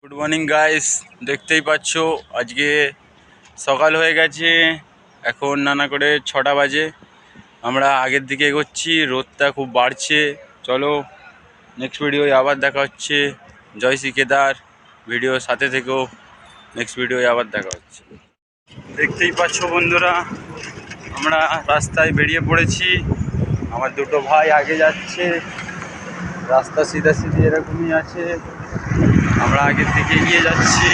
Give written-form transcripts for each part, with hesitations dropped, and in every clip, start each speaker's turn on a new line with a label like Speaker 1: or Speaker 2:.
Speaker 1: Good morning guys, দেখতেই পাচ্ছ আজকে সকাল হয়ে গেছে। এখন নানা করে 6টা বাজে। আমরা আগের দিকে এগোচ্ছি, রোদটা খুব বাড়ছে। চলো নেক্সট ভিডিওয় আবার দেখা হচ্ছে। জয় শ্রী কেদার, ভিডিও সাথে থেকেও। নেক্সট ভিডিওয় আবার দেখা হচ্ছে। দেখতেই পাচ্ছ বন্ধুরা, আমরা রাস্তায় বেরিয়ে পড়েছি। আমার দুটো ভাই আগে যাচ্ছে, রাস্তা সিধাসিধি এরকমই আছে। আমরা আগের দিকে এগিয়ে যাচ্ছি।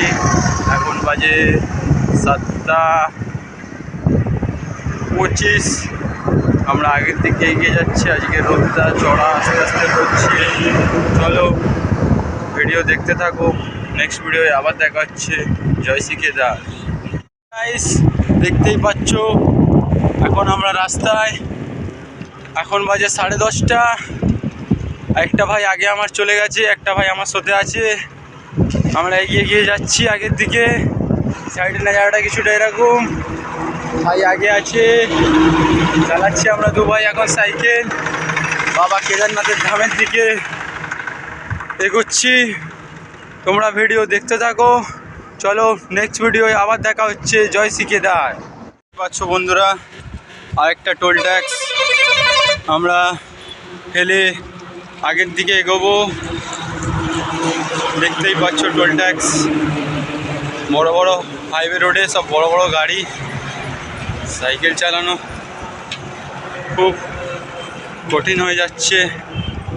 Speaker 1: এখন বাজে 7:25। আমরা আগের দিকে এগিয়ে যাচ্ছি। আজকে রোদটা চড়া আস্তে আস্তে পড়ছে। চলো ভিডিও দেখতে থাকো, নেক্সট ভিডিওয়ে আবার দেখা হচ্ছে। জয় শ্রী কেদার। গাইস দেখতেই পাচ্ছ, এখন আমরা রাস্তায়। এখন বাজে 10:30। একটা ভাই আগে আমার চলে গেছে, একটা ভাই আমার সাথে আছে। আমরা এগিয়ে যাচ্ছি আগের দিকে। সাইডে জায়গাটা কিছুটা এরকম, ভাই আগে আছে, চালাচ্ছি আমরা দু ভাই এখন সাইকেল। বাবা কেদারনাথের ধামের দিকে এগোচ্ছি। তোমরা ভিডিও দেখতে থাকো। চলো নেক্সট ভিডিও আবার দেখা হচ্ছে। জয় শ্রী কেদার। পাচ্ছ বন্ধুরা, আরেকটা টোল ট্যাক্স আমরা ফেলে আগের দিকে এগোবো। দেখতেই পাচ্ছ টোল ট্যাক্স। বড় বড় হাইওয়ে রোডে সব বড় বড় গাড়ি, সাইকেল চালানো খুব কঠিন হয়ে যাচ্ছে।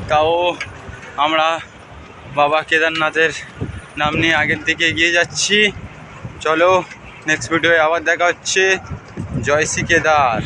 Speaker 1: তাও আমরা বাবা কেদারনাথের নাম নিয়ে আগের দিকে এগিয়ে যাচ্ছি। চলো নেক্সট ভিডিওয়ে আবার দেখা হচ্ছে। জয় শ্রী কেদার।